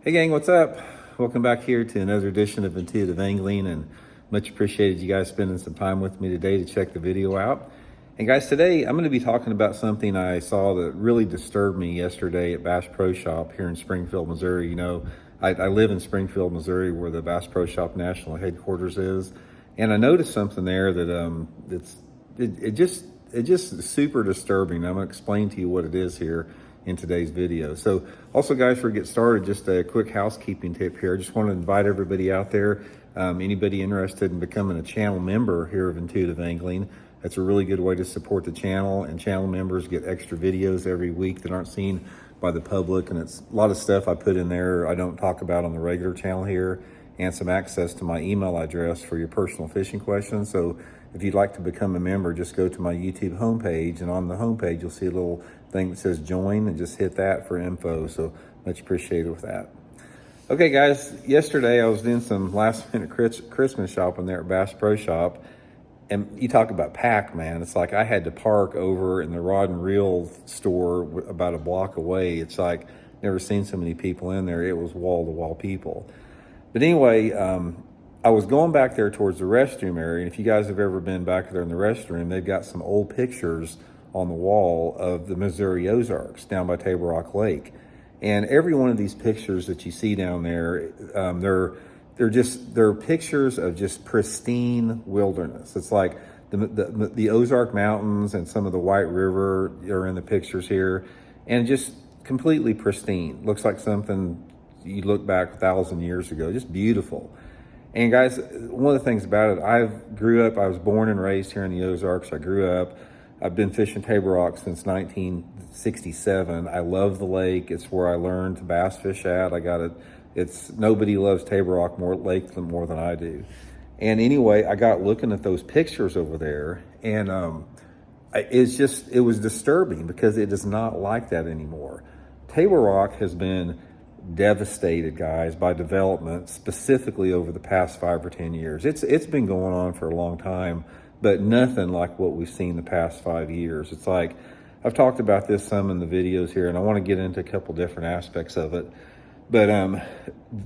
Hey gang, what's up? Welcome back here to another edition of Intuitive Angling, and much appreciated you guys spending some time with me today to check the video out. And guys, today I'm going to be talking about something I saw that really disturbed me yesterday at Bass Pro Shop here in Springfield, Missouri. I live in Springfield, Missouri, where the Bass Pro Shop national headquarters is, and I noticed something there that it just is super disturbing. I'm going to explain to you what it is here in today's video. So also guys, before we get started, just a quick housekeeping tip here. I just want to invite everybody out there, anybody interested in becoming a channel member here of Intuitive Angling. That's a really good way to support the channel, and channel members get extra videos every week that aren't seen by the public, and it's a lot of stuff I put in there I don't talk about on the regular channel here, and some access to my email address for your personal fishing questions. So if you'd like to become a member, just go to my YouTube homepage, and on the homepage you'll see a little thing that says join, and just hit that for info. So much appreciated with that. Okay guys, yesterday I was doing some last minute Christmas shopping there at Bass Pro Shop, and you talk about packed, man. It's like I had to park over in the rod and reel store about a block away. It's like never seen so many people in there. It was wall to wall people. But anyway, I was going back there towards the restroom area, and if you guys have ever been back there in the restroom, they've got some old pictures on the wall of the Missouri Ozarks down by Table Rock Lake. And every one of these pictures that you see down there, they're pictures of just pristine wilderness. It's like the Ozark Mountains and some of the White River are in the pictures here, and just completely pristine. Looks like something you look back 1,000 years ago. Just beautiful. And guys, one of the things about it, I was born and raised here in the Ozarks. I grew up. I've been fishing Table Rock since 1967. I love the lake. It's where I learned to bass fish at. Nobody loves Table Rock Lake more than I do. And anyway, I got looking at those pictures over there, and it was disturbing because it is not like that anymore. Table Rock has been devastated, guys, by development, specifically over the past 5 or 10 years. It's been going on for a long time, but nothing like what we've seen the past 5 years. It's like, I've talked about this some in the videos here, and I want to get into a couple different aspects of it. But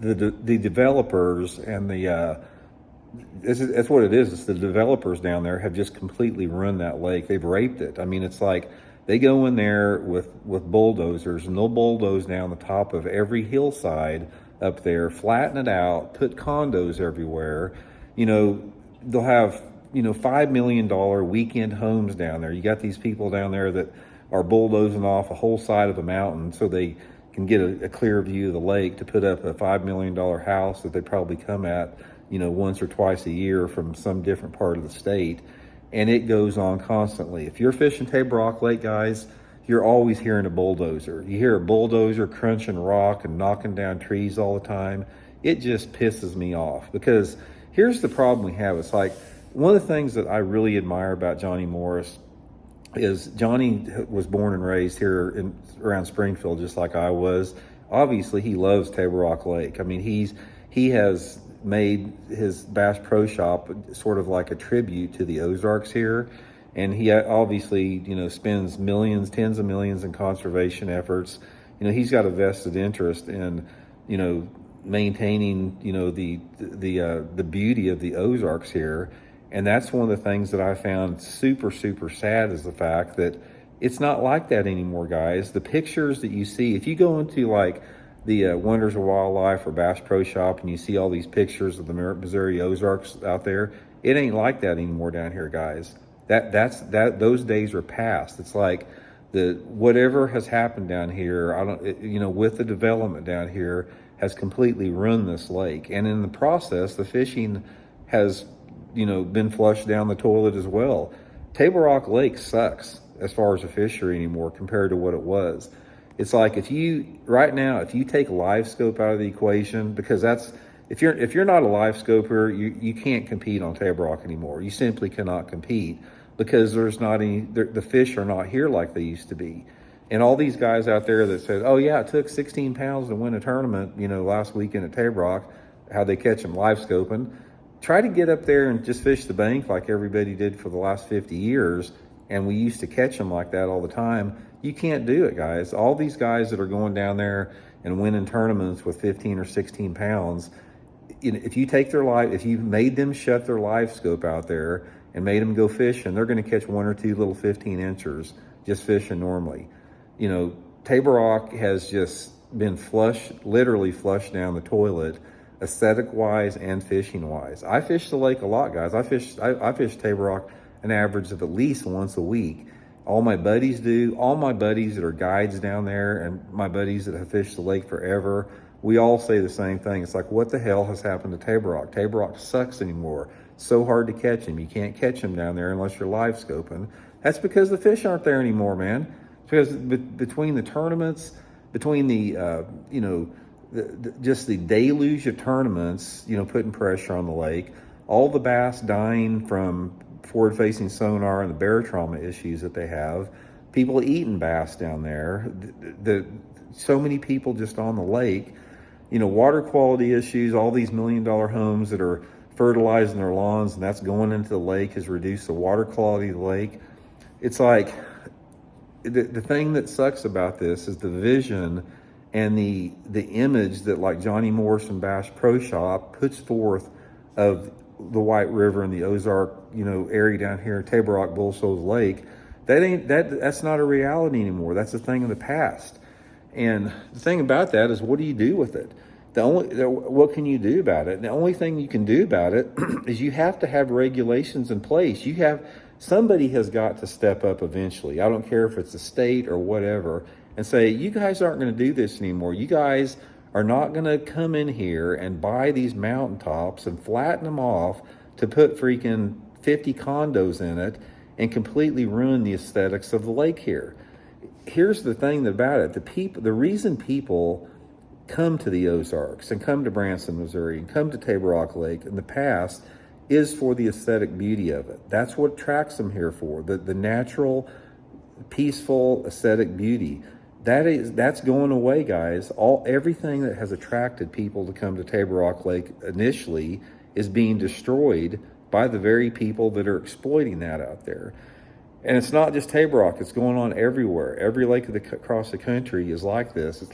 the developers and that's what it is. It's the developers down there have just completely ruined that lake. They've raped it. I mean, it's like they go in there with bulldozers, and they'll bulldoze down the top of every hillside up there, flatten it out, put condos everywhere. They'll have $5 million weekend homes down there. You got these people down there that are bulldozing off a whole side of a mountain so they can get a clear view of the lake to put up a $5 million house that they probably come at, once or twice a year from some different part of the state. And it goes on constantly. If you're fishing Table Rock Lake, guys, you're always hearing a bulldozer. You hear a bulldozer crunching rock and knocking down trees all the time. It just pisses me off, because here's the problem we have. It's like, one of the things that I really admire about Johnny Morris is Johnny was born and raised here around Springfield, just like I was. Obviously, he loves Table Rock Lake. I mean, he has made his Bass Pro Shop sort of like a tribute to the Ozarks here, and he obviously spends millions, tens of millions in conservation efforts. He's got a vested interest in maintaining the beauty of the Ozarks here. And that's one of the things that I found super, super sad, is the fact that it's not like that anymore, guys. The pictures that you see, if you go into like the Wonders of Wildlife or Bass Pro Shop and you see all these pictures of the Missouri Ozarks out there, it ain't like that anymore down here, guys. Those days are past. It's like whatever has happened down here, with the development down here, has completely ruined this lake. And in the process, the fishing has been flushed down the toilet as well. Table Rock Lake sucks as far as a fishery anymore compared to what it was. It's like if you take live scope out of the equation, because if you're not a live scoper, you can't compete on Table Rock anymore. You simply cannot compete, because there's not any, the fish are not here like they used to be. And all these guys out there that said, oh yeah, it took 16 pounds to win a tournament, last weekend at Table Rock, how'd they catch them live scoping? Try to get up there and just fish the bank like everybody did for the last 50 years, and we used to catch them like that all the time. You can't do it, guys. All these guys that are going down there and winning tournaments with 15 or 16 pounds. If you take their life, if you made them shut their live scope out there and made them go fishing, they're going to catch one or two little 15 inchers just fishing normally. Table Rock has just been literally flushed down the toilet, aesthetic wise and fishing wise. I fish the lake a lot, guys. I fish Table Rock an average of at least once a week. All my buddies do. All my buddies that are guides down there, and my buddies that have fished the lake forever, we all say the same thing. It's like, what the hell has happened to Table Rock? Table Rock sucks anymore. So hard to catch him. You can't catch him down there unless you're live scoping. That's because the fish aren't there anymore, man. Because between the tournaments, between just the deluge of tournaments, putting pressure on the lake, all the bass dying from forward-facing sonar and the bear trauma issues that they have, people eating bass down there, so many people just on the lake, water quality issues, all these $1 million homes that are fertilizing their lawns and that's going into the lake has reduced the water quality of the lake. It's like, the thing that sucks about this is the vision and the image that like Johnny Morrison Bass Pro Shop puts forth of the White River and the Ozark, area down here, Table Rock, Bull Shoals Lake. That's not a reality anymore. That's a thing of the past. And the thing about that is, what do you do with it? What can you do about it? The only thing you can do about it is you have to have regulations in place. Somebody has got to step up eventually. I don't care if it's the state or whatever, and say, you guys aren't going to do this anymore. You guys are not going to come in here and buy these mountaintops and flatten them off to put freaking 50 condos in it and completely ruin the aesthetics of the lake here. Here's the thing about it. The reason people come to the Ozarks and come to Branson, Missouri, and come to Table Rock Lake in the past is for the aesthetic beauty of it. That's what attracts them here for, the natural, peaceful, aesthetic beauty. That's going away, guys. Everything that has attracted people to come to Table Rock Lake initially is being destroyed by the very people that are exploiting that out there. And it's not just Table Rock, it's going on everywhere. Every lake across the country is like this. It's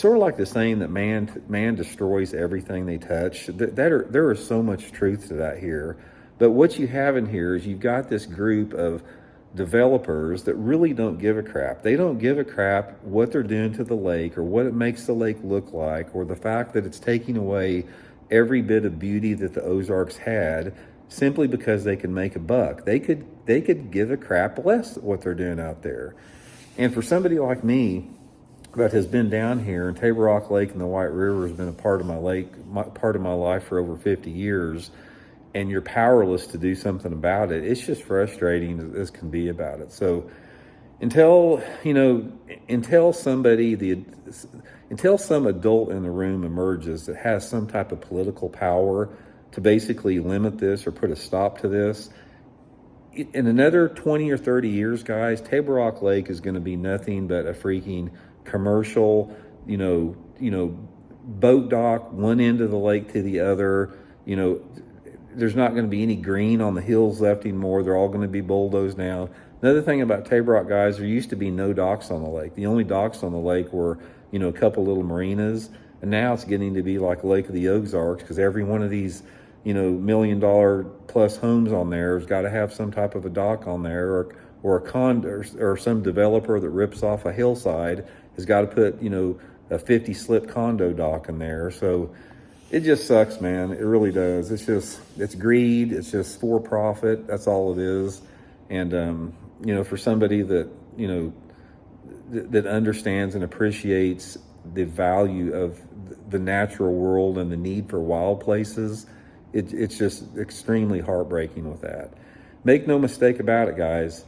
sort of like the saying that man destroys everything they touch. There is so much truth to that here. But what you have in here is you've got this group of developers that really don't give a crap. They don't give a crap what they're doing to the lake or what it makes the lake look like or the fact that it's taking away every bit of beauty that the Ozarks had simply because they can make a buck. They could give a crap less what they're doing out there. And for somebody like me that has been down here, and Table Rock Lake and the White River has been a part of my life for over 50 years, and you're powerless to do something about it, it's just frustrating as can be about it. So until some adult in the room emerges that has some type of political power to basically limit this or put a stop to this, in another 20 or 30 years, guys, Table Rock Lake is going to be nothing but a freaking commercial, boat dock, one end of the lake to the other. There's not going to be any green on the hills left anymore. They're all going to be bulldozed now. Another thing about Table Rock, guys, there used to be no docks on the lake. The only docks on the lake were, a couple little marinas. And now it's getting to be like Lake of the Ozarks because every one of these, $1 million plus homes on there has got to have some type of a dock on there or a condo or some developer that rips off a hillside has got to put, a 50-slip condo dock in there. So it just sucks, man. It really does. It's greed. It's just for profit. That's all it is. And, for somebody that, that understands and appreciates the value of the natural world and the need for wild places, it's just extremely heartbreaking with that. Make no mistake about it, guys.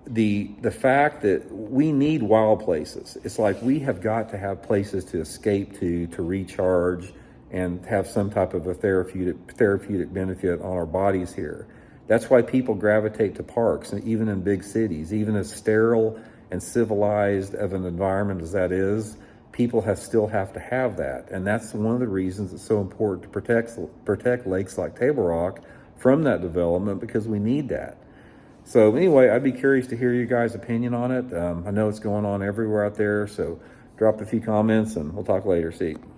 The fact that we need wild places, it's like we have got to have places to escape to recharge and have some type of a therapeutic benefit on our bodies here. That's why people gravitate to parks, and even in big cities, even as sterile and civilized of an environment as that is, people still have to have that. And that's one of the reasons it's so important to protect lakes like Table Rock from that development, because we need that. So anyway, I'd be curious to hear you guys' opinion on it. I know it's going on everywhere out there, so drop a few comments, and we'll talk later. See you.